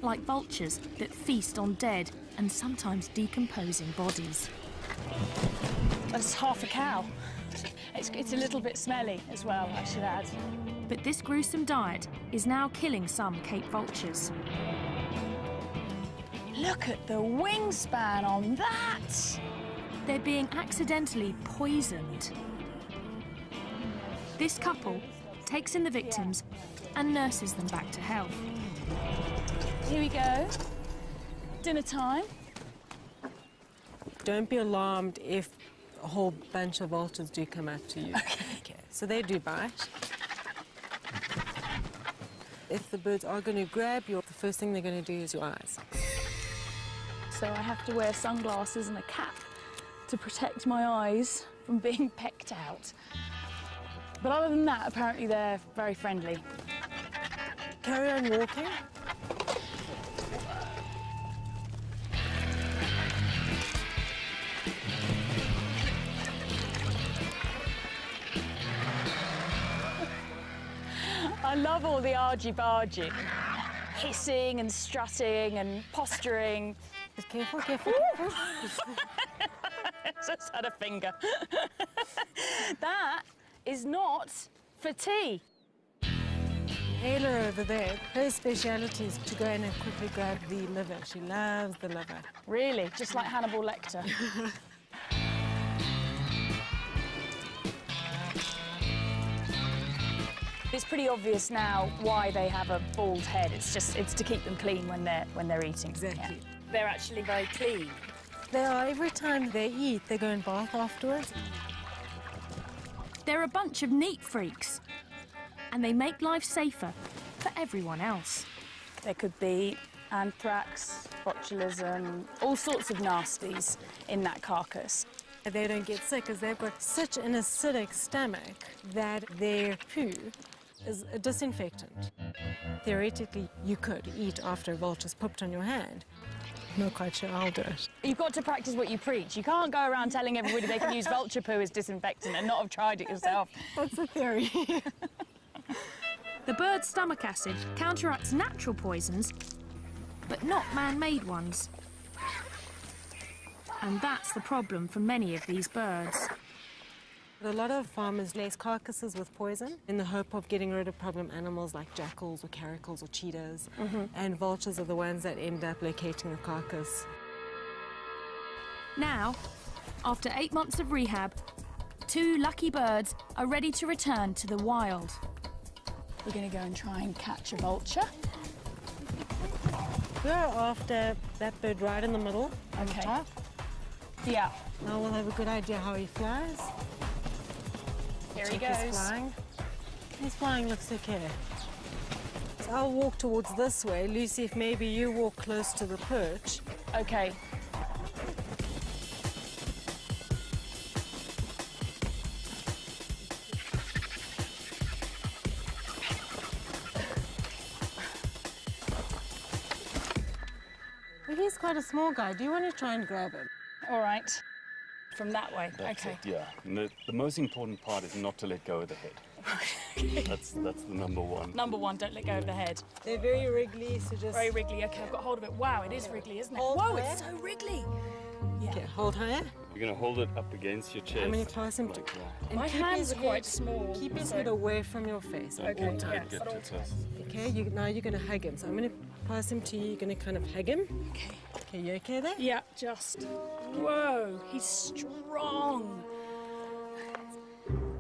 like vultures that feast on dead and sometimes decomposing bodies. That's half a cow. It's a little bit smelly as well, I should add. But this gruesome diet is now killing some Cape vultures. Look at the wingspan on that! They're being accidentally poisoned. This couple takes in the victims and nurses them back to health. Here we go. Dinner time. Don't be alarmed if a whole bunch of vultures do come up to you. Okay. So they do bite. If the birds are going to grab you, the first thing they're going to do is your eyes. So I have to wear sunglasses and a cap to protect my eyes from being pecked out. But other than that, apparently they're very friendly. Carry on walking. I love all the argy-bargy. Hissing and strutting and posturing. Just careful, careful, careful. Just had a finger. That is not for tea. Ayla over there, her speciality is to go in and quickly grab the liver. She loves the liver. Really? Just like Hannibal Lecter? It's pretty obvious now why they have a bald head. It's to keep them clean when they're eating. Exactly. Yeah. They're actually very clean. They are, every time they eat, they go and bath afterwards. They're a bunch of neat freaks, and they make life safer for everyone else. There could be anthrax, botulism, all sorts of nasties in that carcass. They don't get sick because they've got such an acidic stomach that their poo is a disinfectant. Theoretically, you could eat after a vulture's pooped on your hand. I'm not quite sure I'll do it. You've got to practice what you preach. You can't go around telling everybody they can use vulture poo as disinfectant and not have tried it yourself. That's a theory. The bird's stomach acid counteracts natural poisons, but not man-made ones. And that's the problem for many of these birds. A lot of farmers lace carcasses with poison in the hope of getting rid of problem animals like jackals or caracals or cheetahs. And vultures are the ones that end up locating the carcass. Now, after 8 months of rehab, 2 lucky birds are ready to return to the wild. We're going to go and try and catch a vulture. We're after that bird right in the middle. On the Okay. top. Yeah. Now we'll have a good idea how he flies. Here he Check goes. He's flying. His flying looks okay. So I'll walk towards this way. Lucy, if maybe you walk close to the perch. Okay. Well, he's quite a small guy. Do you want to try and grab him? All right. From that way. That's okay. it, yeah. And the most important part is not to let go of the head. That's the number one. Number one, don't let go of the head. They're very wriggly, so just... Very wriggly. Okay, I've got hold of it. Wow, it is wriggly, isn't it? Hold Whoa, where? it's so wriggly. Yeah. Okay, hold higher. You're going to hold it up against your chest. I'm going to clasp him like that. and My keep hand's his quite head- small, Keep his so- head away from your face. Don't Okay, try yeah, to get at all too close. Okay, now you're going to hug him. So I'm going to pass him to you. You're going to kind of hug him. Okay. Okay, you okay there? Yeah, just. Whoa, he's strong.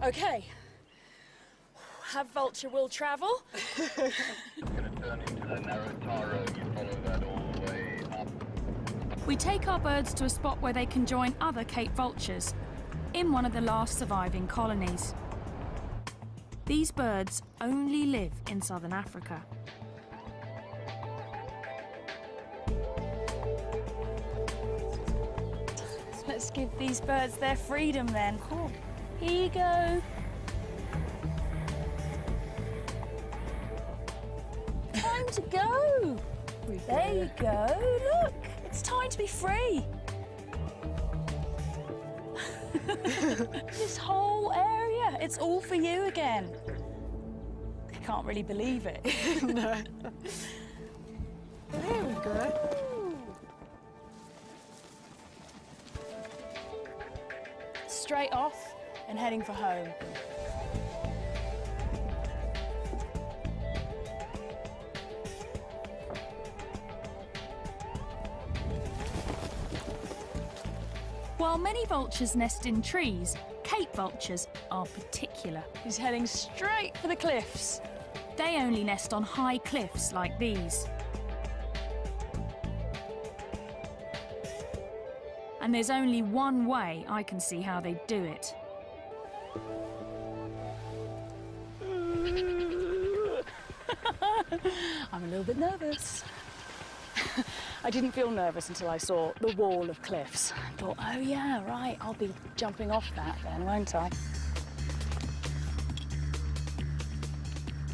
Okay. Have vulture will travel. Going to turn into the narrow tar road. You follow that all the way up. We take our birds to a spot where they can join other Cape vultures in one of the last surviving colonies. These birds only live in southern Africa. Let's give these birds their freedom then. Cool. Here you go. Time to go. There you go. Look, it's time to be free. This whole area, it's all for you again. I can't really believe it. No. you go. Straight off and heading for home. While many vultures nest in trees, Cape vultures are particular. He's heading straight for the cliffs. They only nest on high cliffs like these. And there's only one way I can see how they do it. I'm a little bit nervous. I didn't feel nervous until I saw the wall of cliffs. I thought, oh yeah, right, I'll be jumping off that then, won't I?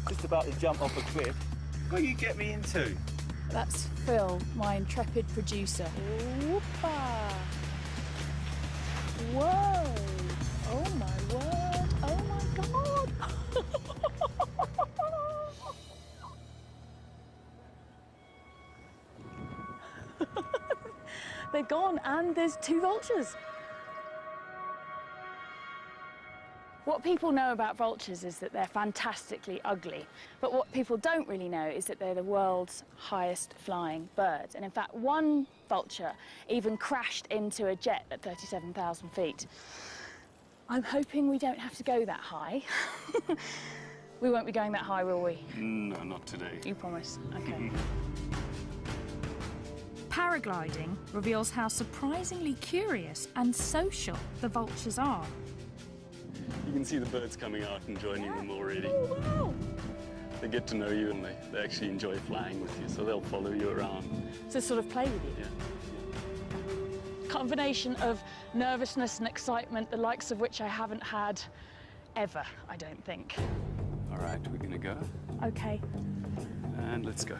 Just about to jump off a cliff. What you get me into? That's Phil, my intrepid producer. Whoopa! Whoa! Oh my word! Oh my God! They're gone, and there's 2 vultures. What people know about vultures is that they're fantastically ugly, but what people don't really know is that they're the world's highest flying bird. And in fact, one vulture even crashed into a jet at 37,000 feet. I'm hoping we don't have to go that high. We won't be going that high, will we? No, not today. You promise? Okay. Paragliding reveals how surprisingly curious and social the vultures are. You can see the birds coming out and joining them already. Oh, wow. They get to know you and they actually enjoy flying with you, so they'll follow you around. To sort of play with you. Yeah. Combination of nervousness and excitement, the likes of which I haven't had ever, I don't think. All right, we're gonna go, Okay. and let's go.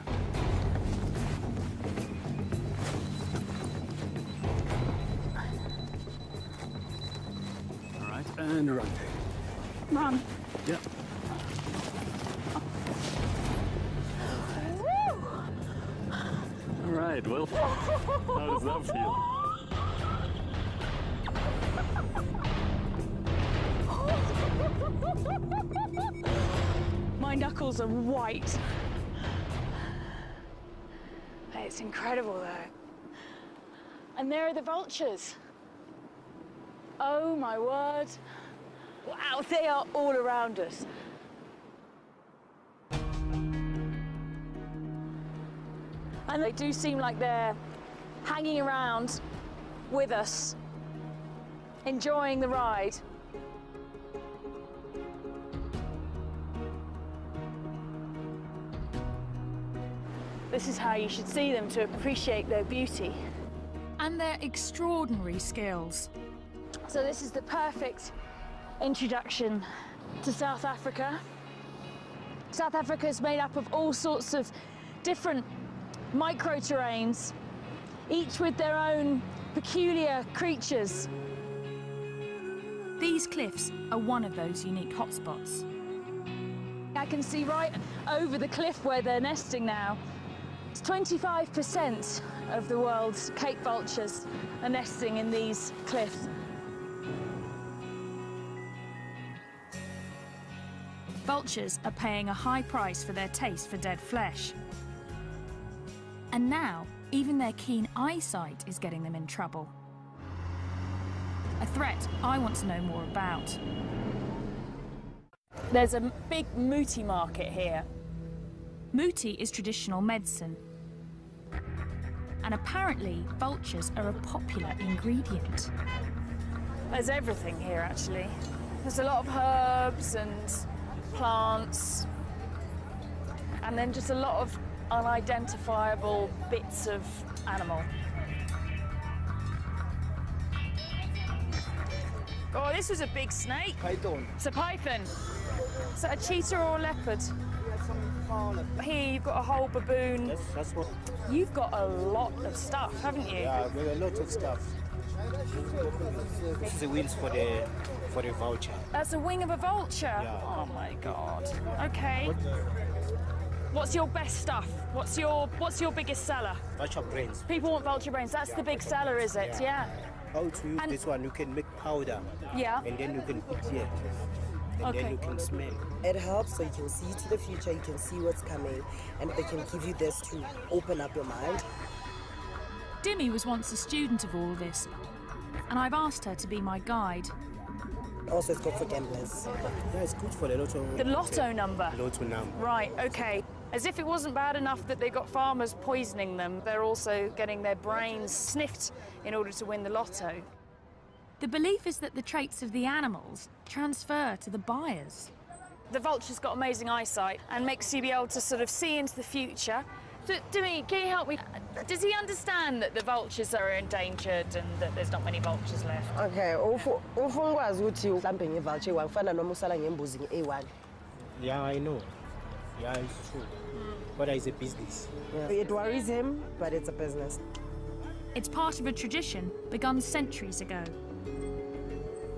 All right, and run. Run. Yeah. All right, well, how does that feel? My knuckles are white. It's incredible though. And there are the vultures. Oh my word. Wow, they are all around us. And they do seem like they're hanging around with us, enjoying the ride. This is how you should see them to appreciate their beauty. And their extraordinary skills. So this is the perfect introduction to South Africa. South Africa is made up of all sorts of different micro-terrains, each with their own peculiar creatures. These cliffs are one of those unique hotspots. I can see right over the cliff where they're nesting now. It's 25% of the world's Cape vultures are nesting in these cliffs. Vultures are paying a high price for their taste for dead flesh. And now, even their keen eyesight is getting them in trouble. A threat I want to know more about. There's a big muti market here. Muti is traditional medicine. And apparently, vultures are a popular ingredient. There's everything here, actually. There's a lot of herbs and plants, and then just a lot of unidentifiable bits of animal. Oh, this is a big snake. Python. It's a python. Is that a cheetah or a leopard? Here you've got a whole baboon. That's what. You've got a lot of stuff, haven't you? Yeah, there are a lot of stuff. This is the wheels for the vulture. That's a wing of a vulture. Yeah. Oh my God. Okay. What's your best stuff? What's your biggest seller? Vulture brains. People want vulture brains. That's the big seller, is it? Yeah. How to use And- this one? You can make powder. Yeah. And then you can eat here. And Okay. then you can smell. It helps so you can see to the future, you can see what's coming, and they can give you this to open up your mind. Dimmy was once a student of all this, and I've asked her to be my guide. Also, it's good for gamblers. Yeah, it's good for the lotto. The lotto number. Lotto number. Right, okay. As if it wasn't bad enough that they got farmers poisoning them, they're also getting their brains sniffed in order to win the lotto. The belief is that the traits of the animals transfer to the buyers. The vulture's got amazing eyesight and makes you be able to sort of see into the future. So, Demi, can you help me? Does he understand that the vultures are endangered and that there's not many vultures left? Okay, ufungwazi ukuthi mhlambe ngevulture wangifana noma usala ngembuzi nge-A1. Yeah, I know. Yeah, it's true. But it's a business. Yeah. It worries him, but it's a business. It's part of a tradition begun centuries ago,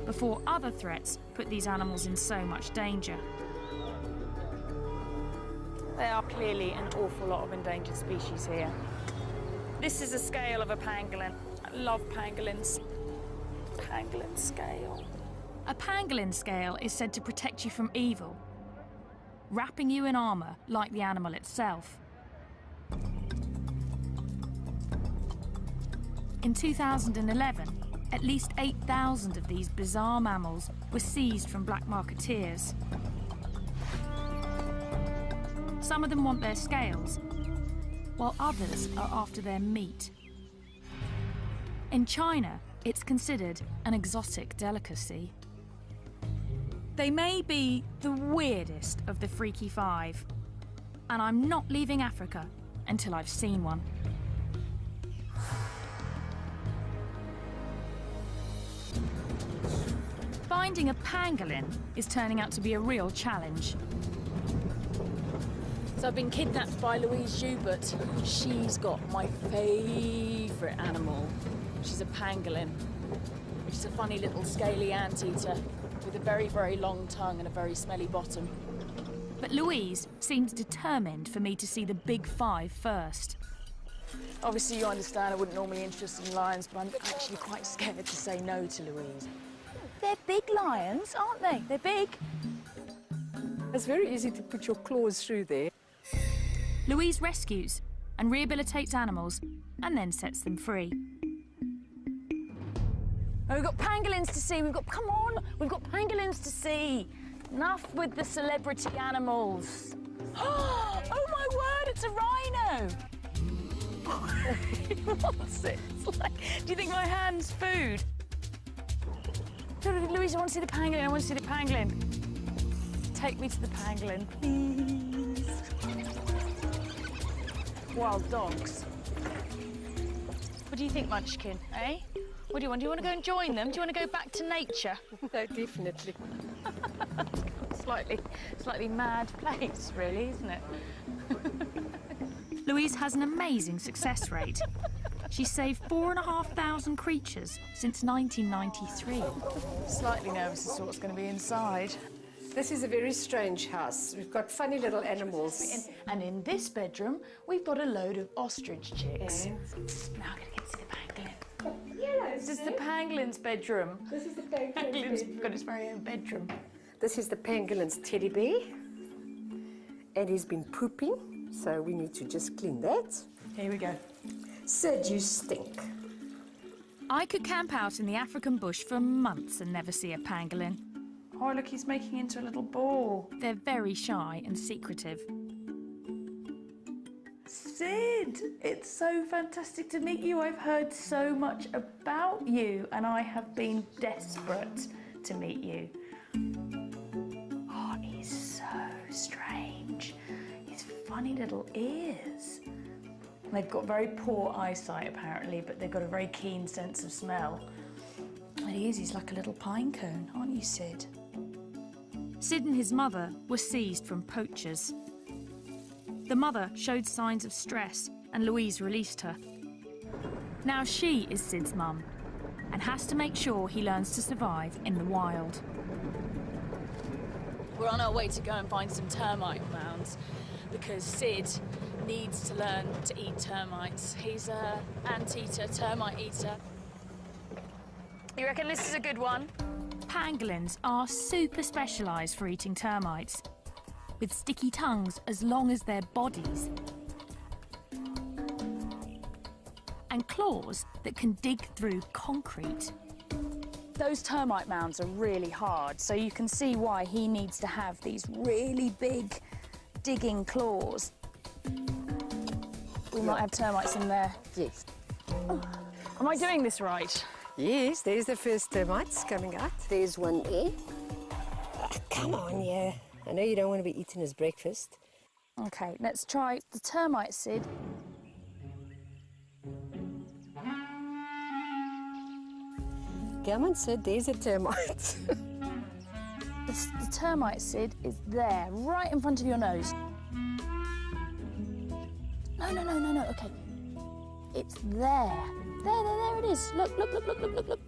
before other threats put these animals in so much danger. There are clearly an awful lot of endangered species here. This is a scale of a pangolin. I love pangolins. Pangolin scale. A pangolin scale is said to protect you from evil, wrapping you in armour like the animal itself. In 2011, at least 8,000 of these bizarre mammals were seized from black marketeers. Some of them want their scales, while others are after their meat. In China, it's considered an exotic delicacy. They may be the weirdest of the freaky five, and I'm not leaving Africa until I've seen one. Finding a pangolin is turning out to be a real challenge. So I've been kidnapped by Louise Joubert. She's got my favourite animal. She's a pangolin, which is a funny little scaly anteater with a very, very long tongue and a very smelly bottom. But Louise seems determined for me to see the big five first. Obviously, you understand I wouldn't normally be interested in lions, but I'm actually quite scared to say no to Louise. They're big lions, aren't they? They're big. It's very easy to put your claws through there. Louise rescues and rehabilitates animals and then sets them free. Oh, we've got pangolins to see. Come on, we've got pangolins to see. Enough with the celebrity animals. Oh my word, it's a rhino. He wants it. It's like, do you think my hand's food? Louise, I want to see the pangolin. I want to see the pangolin. Take me to the pangolin, please. Wild dogs. What do you think, Munchkin, eh? What do you want? Do you want to go and join them? Do you want to go back to nature? No, definitely. Slightly mad place, really, isn't it? Louise has an amazing success rate. She's saved 4,500 creatures since 1993. Slightly nervous as to what's going to be inside. This is a very strange house. We've got funny little animals. And in this bedroom, we've got a load of ostrich chicks. Now I'm going to get to see the pangolin. This is the pangolin's bedroom. This is the pangolin's Pangolin's bedroom. got his very own bedroom. This is the pangolin's teddy bear. And he's been pooping, so we need to just clean that. Here we go. Sid, you stink. I could camp out in the African bush for months and never see a pangolin. Oh, look, he's making into a little ball. They're very shy and secretive. Sid, it's so fantastic to meet you. I've heard so much about you, and I have been desperate to meet you. Oh, he's so strange. His funny little ears. They've got very poor eyesight, apparently, but they've got a very keen sense of smell. And he's like a little pine cone, aren't you, Sid? Sid and his mother were seized from poachers. The mother showed signs of stress and Louise released her. Now she is Sid's mum and has to make sure he learns to survive in the wild. We're on our way to go and find some termite mounds. because Sid needs to learn to eat termites. He's an anteater, termite eater. You reckon this is a good one? Pangolins are super specialised for eating termites, with sticky tongues as long as their bodies, and claws that can dig through concrete. Those termite mounds are really hard, so you can see why he needs to have these really big digging claws. We might have termites in there. Yes. Oh. Am I doing this right? Yes, there's the first termites coming out. There's one there. Oh, come on, yeah. I know you don't want to be eating his breakfast. Okay, let's try the termite, Sid. Come on, Sid, there's a termite. The termite, Sid, is there, right in front of your nose. No, okay. It's there. There it is. Look. Look there. Look.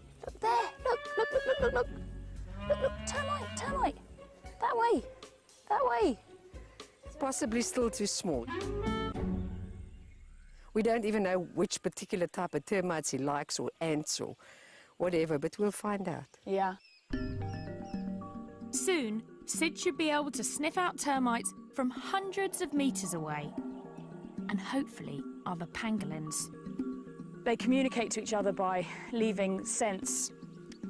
Look, termite. That way. Possibly still too small. We don't even know which particular type of termites he likes, or ants, or whatever, but we'll find out. Yeah. Soon, Sid should be able to sniff out termites from hundreds of metres away, and hopefully other pangolins. They communicate to each other by leaving scents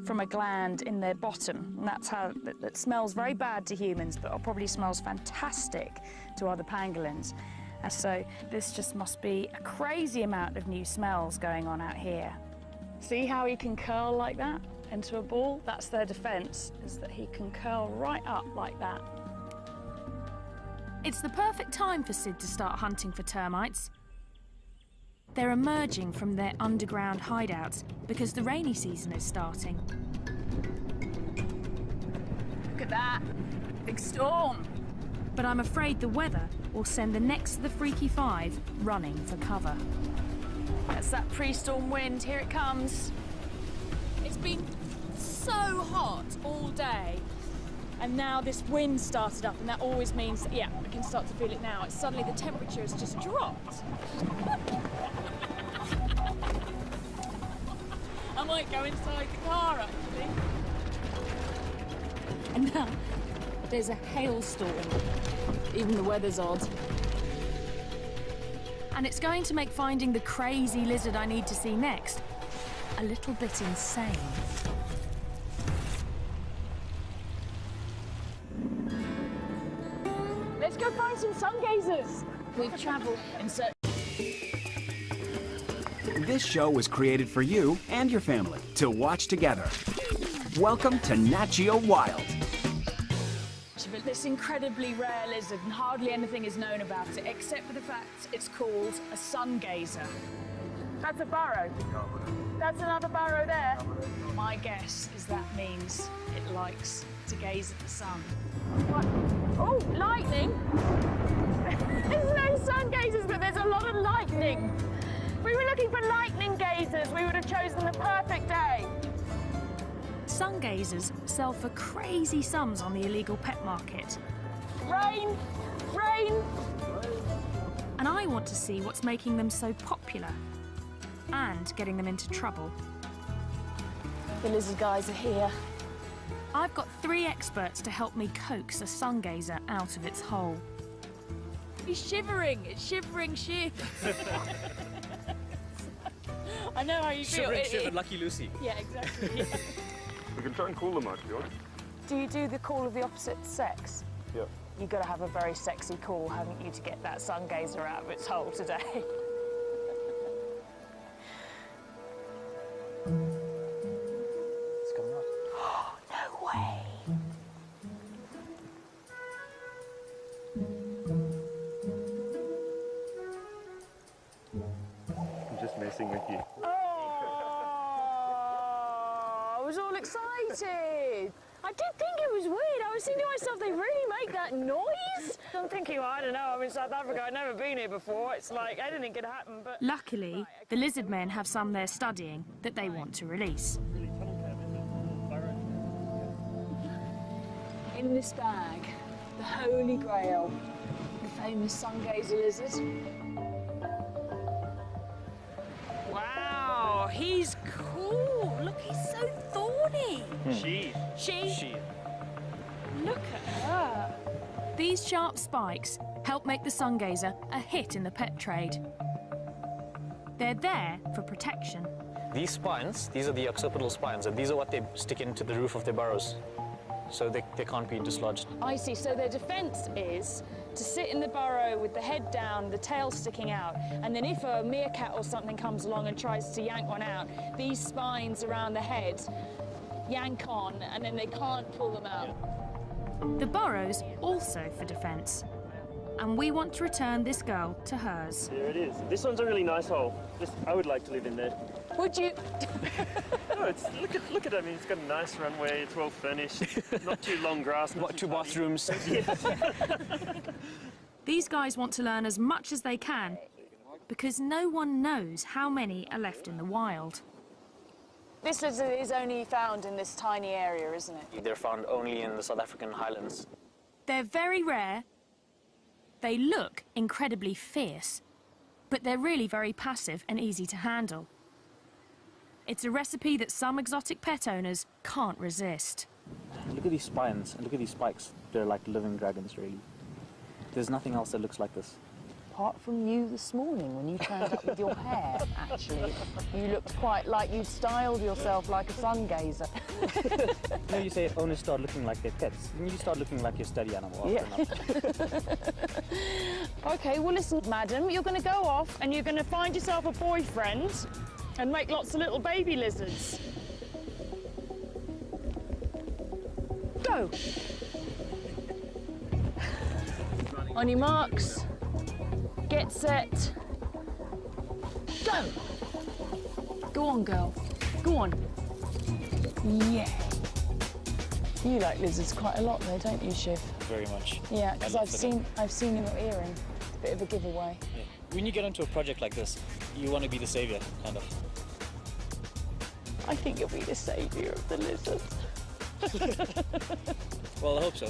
from a gland in their bottom. And that's how that smells very bad to humans, but it probably smells fantastic to other pangolins. And so this just must be a crazy amount of new smells going on out here. See how he can curl like that into a ball? That's their defence, is that he can curl right up like that. It's the perfect time for Sid to start hunting for termites. They're emerging from their underground hideouts because the rainy season is starting. Look at that, big storm. But I'm afraid the weather will send the next of the Freaky Five running for cover. That's that pre-storm wind, here it comes. It's been so hot all day, and now this wind started up, and that always means, yeah, I can start to feel it now. It's suddenly the temperature has just dropped. I might go inside the car, actually. And now there's a hailstorm. Even the weather's odd. And it's going to make finding the crazy lizard I need to see next a little bit insane. Let's go find some sun gazers. We've travelled in search. This show was created for you and your family to watch together. Welcome to Nat Geo Wild. This incredibly rare lizard, and hardly anything is known about it, except for the fact it's called a sun gazer. That's a burrow. That's another burrow there. My guess is that means it likes to gaze at the sun. What? Oh, lightning! There's no sun gazers, but there's a lot of lightning. If we were looking for lightning gazers, we would have chosen the perfect day. Sun gazers sell for crazy sums on the illegal pet market. Rain! And I want to see what's making them so popular and getting them into trouble. The lizard guys are here. I've got 3 experts to help me coax a sun gazer out of its hole. He's shivering. It's shivering shit. I know how you feel. Shivering, Lucky Lucy. Yeah, exactly. Yeah. We can try and call them out, if you want. Do you do the call of the opposite sex? Yeah. You've got to have a very sexy call, haven't you, to get that sun gazer out of its hole today? It's coming up. No way. I'm just messing with you. I was all excited. I did think it was weird. I was thinking to myself, they really make that noise? I'm thinking, well, I don't know, I'm in South Africa, I've never been here before. It's like anything could happen, but... Luckily, the lizard men have some they're studying that they want to release. In this bag, the holy grail, the Famous sun gazer lizard. Wow, he's cool. Look, he's so thorny. She. Look at her. These sharp spikes help make the sun gazer a hit in the pet trade. They're there for protection. These spines, these are the occipital spines, and these are what they stick into the roof of their burrows, so they can't be dislodged. I see, so their defence is to sit in the burrow with the head down, the tail sticking out, and then if a meerkat or something comes along and tries to yank one out, these spines around the head yank on, and then they can't pull them out. The burrow's also for defence. And we want to return this girl to hers. There it is. This one's a really nice hole. I would like to live in there. Would you? No, look at it. I mean, it's got a nice runway. It's well furnished. Not too long grass. Not Two bathrooms. These guys want to learn as much as they can because no one knows how many are left in the wild. This lizard is only found in this tiny area, isn't it? They're found only in the South African highlands. They're very rare. They look incredibly fierce, but they're really very passive and easy to handle. It's a recipe that some exotic pet owners can't resist. Look at these spines and look at these spikes. They're like living dragons, really. There's nothing else that looks like this. Apart from you this morning when you turned up with your hair, actually. You looked quite like you'd styled yourself like a sun gazer. You know, you say owners start looking like their pets, and you start looking like your study animal. Yeah. OK, well, listen, madam, you're going to go off and you're going to find yourself a boyfriend and make lots of little baby lizards. Go. On your marks. Get set. Go. Go on, girl. Go on. Yeah. You like lizards quite a lot, though, don't you, Shiv? Very much. Yeah, because I've seen your earring. It's a bit of a giveaway. Yeah. When you get into a project like this, you want to be the saviour, kind of. I think you'll be the saviour of the lizards. Well, I hope so.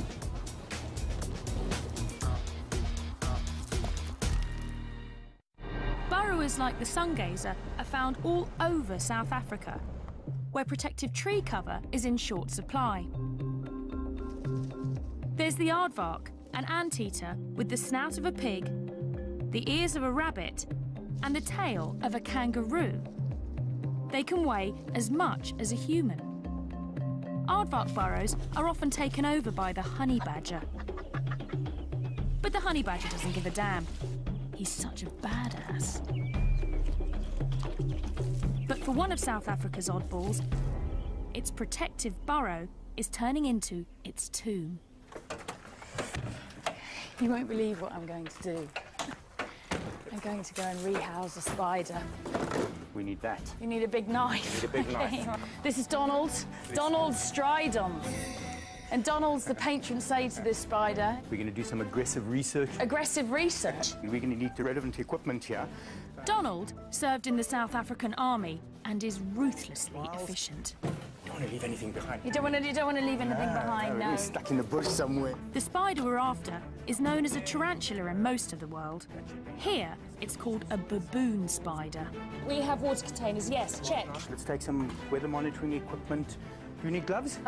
Burrowers like the sun gazer are found all over South Africa, where protective tree cover is in short supply. There's the aardvark, an anteater with the snout of a pig, the ears of a rabbit, and the tail of a kangaroo. They can weigh as much as a human. Aardvark burrows are often taken over by the honey badger. But the honey badger doesn't give a damn. He's such a badass. But for one of South Africa's oddballs, its protective burrow is turning into its tomb. You won't believe what I'm going to do. I'm going to go and rehouse a spider. We need that. You need a big knife. We need a big knife. This is Donald. Donald Stridon. And Donald's the patron saint of this spider. We're going to do some aggressive research. Aggressive research? We're going to need the relevant equipment here. Donald served in the South African Army and is ruthlessly efficient. You don't want to leave anything behind. You don't want to leave anything behind, no. We're stuck in the bush somewhere. The spider we're after is known as a tarantula in most of the world. Here, it's called a baboon spider. We have water containers, yes, check. Let's take some weather monitoring equipment. Do you need gloves?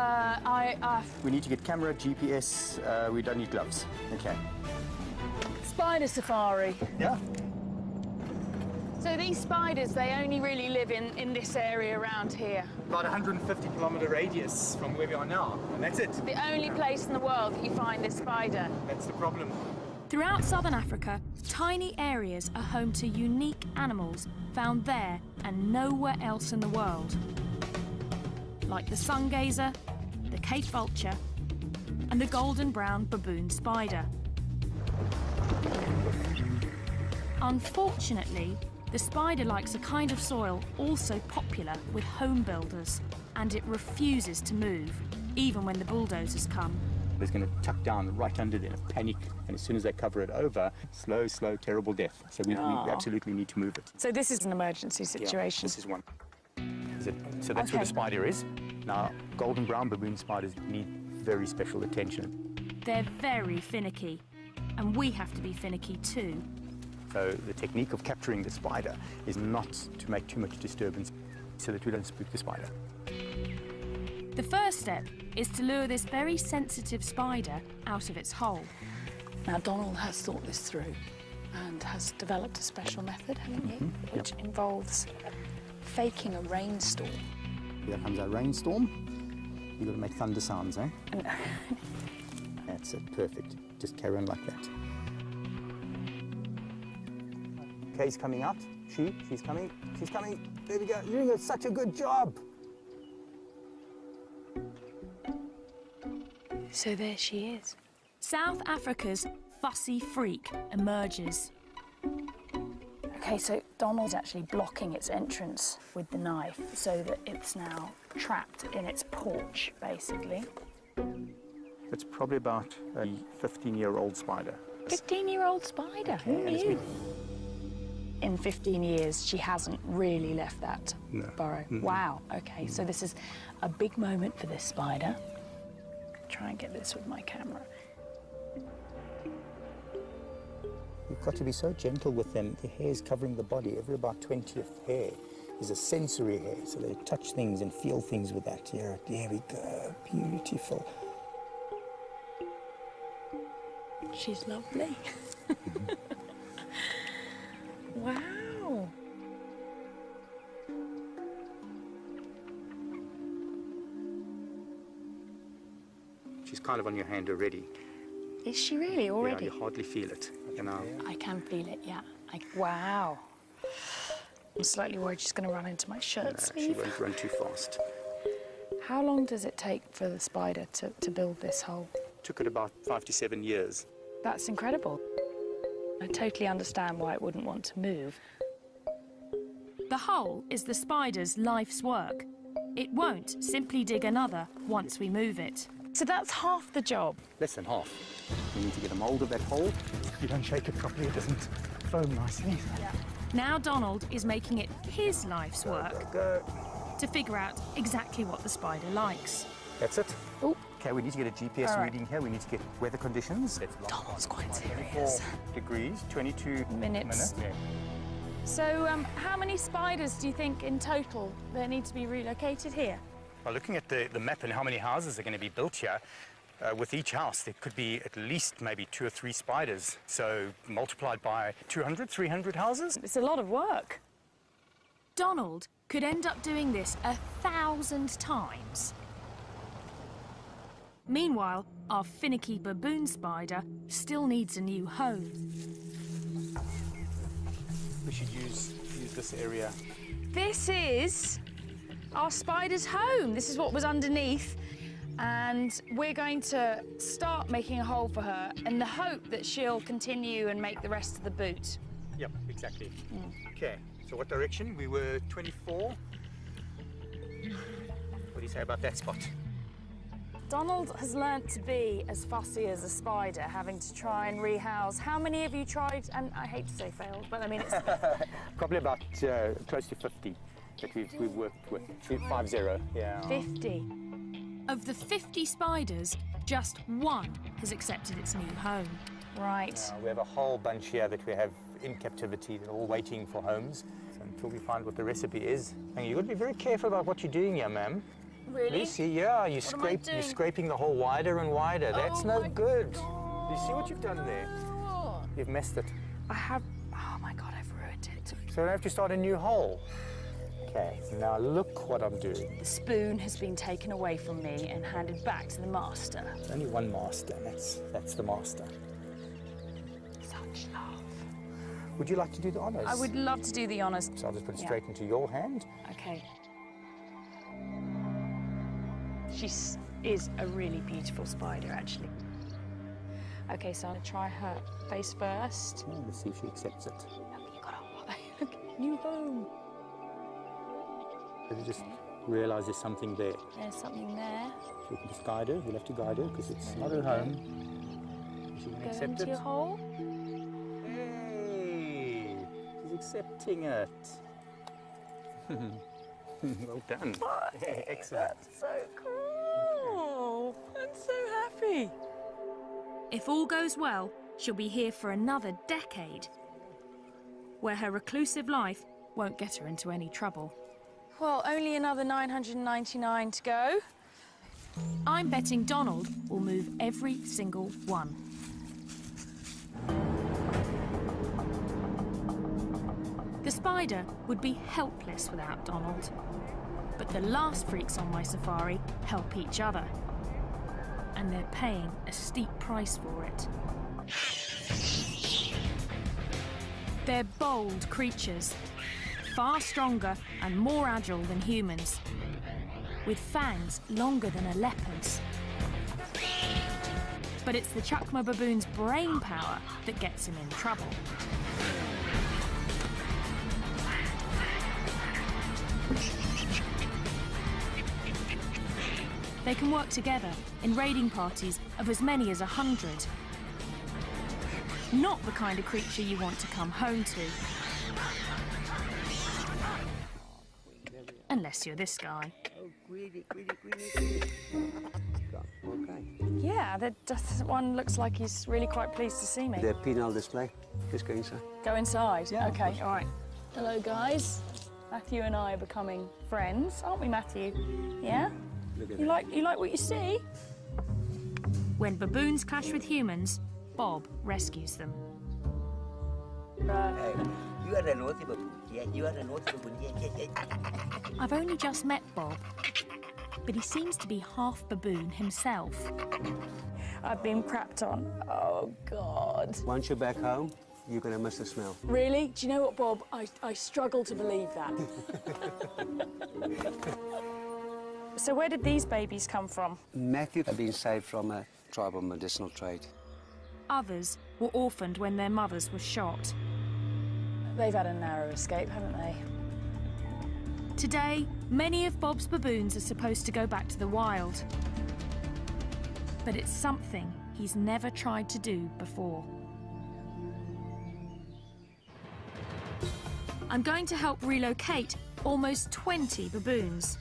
We We need to get camera, GPS. We don't need gloves. Okay. Spider safari. Yeah. So these spiders, they only really live in this area around here. About 150-kilometer radius from where we are now, and that's it. The only place in the world that you find this spider. That's the problem. Throughout southern Africa, tiny areas are home to unique animals found there and nowhere else in the world. Like the sun gazer, the Cape vulture, and the golden brown baboon spider. Unfortunately, the spider likes a kind of soil also popular with home builders, and it refuses to move, even when the bulldozers come. It's going to tuck down right under there, panic, and as soon as they cover it over, slow, terrible death. So we absolutely need to move it. So this is an emergency situation. Yeah, this is one. So that's where the spider is. Now, golden brown baboon spiders need very special attention. They're very finicky, and we have to be finicky too. So the technique of capturing the spider is not to make too much disturbance so that we don't spook the spider. The first step is to lure this very sensitive spider out of its hole. Now, Donald has thought this through and has developed a special method, haven't you? Which involves faking a rainstorm. Here comes our rainstorm. You've got to make thunder sounds, eh? That's it, perfect. Just carry on like that. Kay's coming out. She's coming. She's coming. There we go. You're doing such a good job. So there she is. South Africa's fussy freak emerges. Okay, so Donald's actually blocking its entrance with the knife so that it's now trapped in its porch, basically. It's probably about a 15-year-old spider. 15-year-old spider, who knew? In 15 years, she hasn't really left that burrow. Wow, okay, so this is a big moment for this spider. Try and get this with my camera. You've got to be so gentle with them. The hair's covering the body. Every about 20th hair is a sensory hair, so they touch things and feel things with that. Here, there we go, beautiful. She's lovely. Wow. She's kind of on your hand already. Is she really already? Yeah, you hardly feel it. You know. I can feel it, yeah. Wow. I'm slightly worried she's going to run into my shirt sleeve. She won't run too fast. How long does it take for the spider to build this hole? Took it about 5 to 7 years. That's incredible. I totally understand why it wouldn't want to move. The hole is the spider's life's work. It won't simply dig another once we move it. So that's half the job. Less than half. You need to get a mould of that hole. If you don't shake it properly, it doesn't foam nicely. Yeah. Now Donald is making it his life's work to figure out exactly what the spider likes. That's it. Ooh. Okay, we need to get a GPS reading here. We need to get weather conditions. Donald's quite serious. 24 degrees, 22 minutes. Yeah. So how many spiders do you think in total there need to be relocated here? Well, looking at the map and how many houses are going to be built here, with each house there could be at least maybe 2 or 3 spiders. So multiplied by 200, 300 houses. It's a lot of work. Donald could end up doing this 1,000 times. Meanwhile, our finicky baboon spider still needs a new home. We should use this area. This is our spider's home. This is what was underneath. And we're going to start making a hole for her in the hope that she'll continue and make the rest of the boot. Yep, exactly. Okay, so what direction? We were 24. What do you say about that spot? Donald has learnt to be as fussy as a spider, having to try and rehouse. How many have you tried? And I hate to say failed, but I mean it's... Probably about close to 50 that we've worked with. 50, yeah. 50. Of the 50 spiders, just one has accepted its new home. Right. We have a whole bunch here that we have in captivity. They're all waiting for homes. So until we find what the recipe is. And you've got to be very careful about what you're doing here, ma'am. Really? Lucy, yeah, you're scraping the hole wider and wider. That's no good. You see what you've done there? You've messed it. I have... Oh, my God, I've ruined it. So I have to start a new hole. Okay, now look what I'm doing. The spoon has been taken away from me and handed back to the master. There's only one master, and that's the master. Such love. Would you like to do the honours? I would love to do the honours. So I'll just put it straight into your hand. Okay. She is a really beautiful spider, actually. Okay, so I'm going to try her face first. Oh, let's see if she accepts it. You got a new home. You just realise there's something there. There's something there. So you can just guide her. You'll have to guide her because it's not her home. She can accept into it. Your hole. Hey, she's accepting it. Well done. Excellent. That's so cool. I'm so happy. If all goes well, she'll be here for another decade, where her reclusive life won't get her into any trouble. Well, only another 999 to go. I'm betting Donald will move every single one. The spider would be helpless without Donald. But the last freaks on my safari help each other. And they're paying a steep price for it. They're bold creatures, far stronger and more agile than humans, with fangs longer than a leopard's. But it's the Chukma baboon's brain power that gets him in trouble. They can work together in raiding parties of as many as 100. Not the kind of creature you want to come home to. Unless you're this guy. Yeah, that one looks like he's really quite pleased to see me. The penal display. Just go inside. Go inside? Yeah, okay, all right. Hello, guys. Matthew and I are becoming friends, aren't we, Matthew? Yeah? You like what you see? When baboons clash with humans, Bob rescues them. Hey, you are a naughty baboon. Yeah, you are a naughty baboon. Yeah. I've only just met Bob, but he seems to be half baboon himself. I've been crapped on. Oh, God. Once you're back home, you're going to miss the smell. Really? Do you know what, Bob? I struggle to believe that. So where did these babies come from? Matthew had been saved from a tribal medicinal trade. Others were orphaned when their mothers were shot. They've had a narrow escape, haven't they? Today, many of Bob's baboons are supposed to go back to the wild. But it's something he's never tried to do before. I'm going to help relocate almost 20 baboons.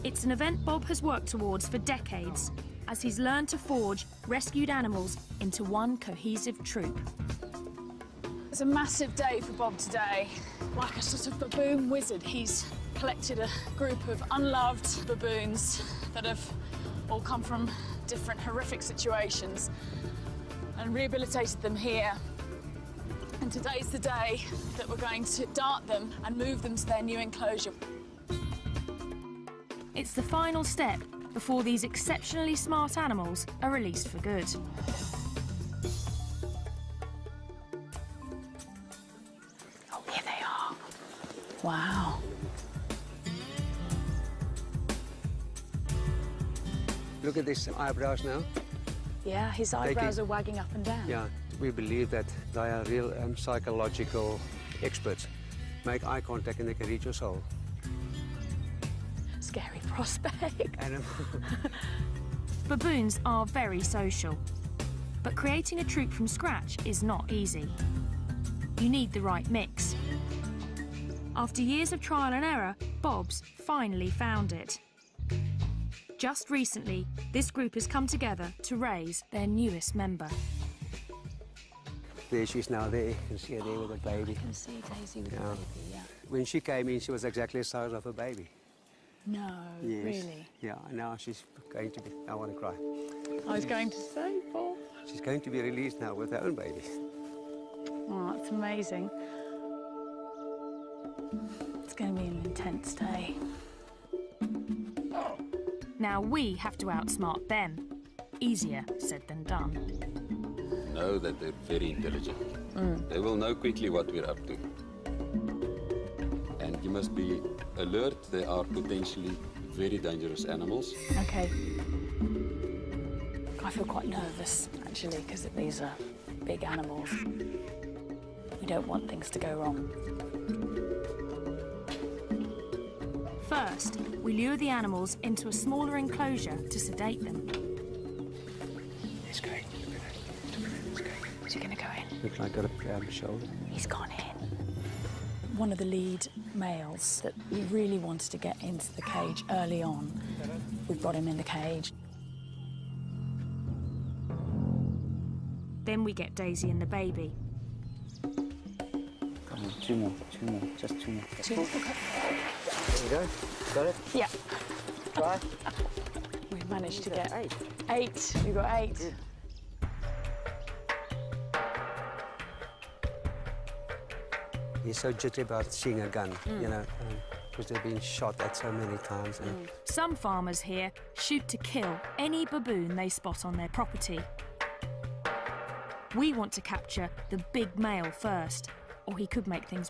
It's an event Bob has worked towards for decades, as he's learned to forge rescued animals into one cohesive troop. It's a massive day for Bob today. Like a sort of baboon wizard, he's collected a group of unloved baboons that have all come from different horrific situations and rehabilitated them here. And today's the day that we're going to dart them and move them to their new enclosure. It's the final step before these exceptionally smart animals are released for good. Oh, here they are. Wow. Look at these eyebrows now. Yeah, his eyebrows are wagging up and down. Yeah, we believe that they are real psychological experts. Make eye contact and they can read your soul. Scary prospect. Baboons are very social, but creating a troop from scratch is not easy. You need the right mix. After years of trial and error, Bob's finally found it. Just recently, this group has come together to raise their newest member. There she is now there. You can see her there with a baby. I can see Daisy with a baby, yeah. When she came in, she was exactly the size of a baby. No, Yes. really? Yeah, now she's going to be... I want to cry. I was going to say, Paul. She's going to be released now with her own baby. Oh, that's amazing. It's going to be an intense day. Now we have to outsmart them. Easier said than done. Know that they're very intelligent. They will know quickly what we're up to. And you must be alert. They are potentially very dangerous animals. Okay. I feel quite nervous, actually, because these are big animals. We don't want things to go wrong. First, we lure the animals into a smaller enclosure to sedate them. It's great. Look at that. It's great. Is he going to go in? Looks like a shoulder. He's gone in. One of the lead males that we really wanted to get into the cage early on, we've got him in the cage. Then we get Daisy and the baby. Come on, two more, just two more. Two more, okay. There you go. Got it? Yeah. Try. We managed to get 8. We got 8. He's so jittery about seeing a gun, you know, because they've been shot at so many times. And Some farmers here shoot to kill any baboon they spot on their property. We want to capture the big male first, or he could make things